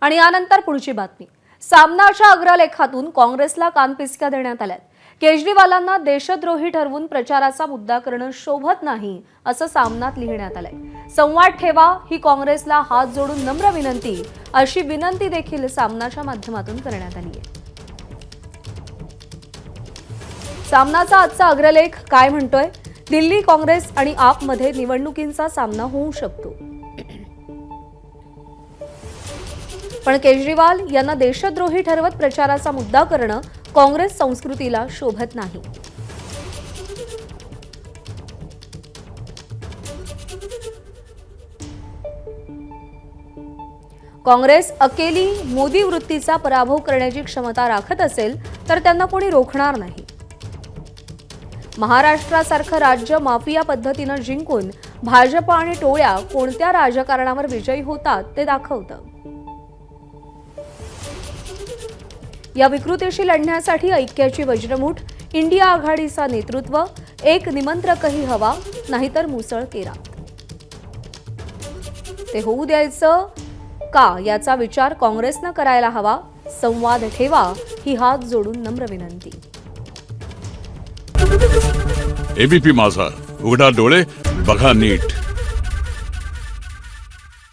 आणि यानंतर पुढची बातमी। सामनाच्या अग्रलेखातून काँग्रेसला कानपिचक्या देण्यात आल्या। केजरीवालांना देशद्रोही ठरवून प्रचाराचा मुद्दा करणं शोभत नाही असं सामनात लिहिण्यात आलंय। संवाद ठेवा ही काँग्रेसला हात जोडून नम्र विनंती, अशी विनंती देखील सामनाच्या माध्यमातून करण्यात आली आहे। सामनाचा आजचा अग्रलेख काय म्हणतोय? दिल्ली काँग्रेस आणि आपमध्ये निवडणुकींचा सामना होऊ शकतो, पण केजरीवाल यांना देशद्रोही ठरवत प्रचाराचा मुद्दा करणं काँग्रेस संस्कृतीला शोभत नाही। काँग्रेस अकेली मोदी वृत्तीचा पराभव करण्याची क्षमता राखत असेल तर त्यांना कोणी रोखणार नाही। महाराष्ट्रासारखं राज्य माफिया पद्धतीनं जिंकून भाजप आणि टोळ्या कोणत्या राजकारणावर विजयी होतात ते दाखवतं। या विकृतीशी लढण्यासाठी ऐक्याची वज्रमुठ, इंडिया आघाडीचा नेतृत्व, एक निमंत्रकही हवा, नाहीतर मुसळ केरा। ते होऊ द्यायचं का याचा विचार काँग्रेसनं करायला हवा। संवाद ठेवा ही हात जोडून नम्र विनंती। एबीपी माझा, उघडा डोळे बघा नीट।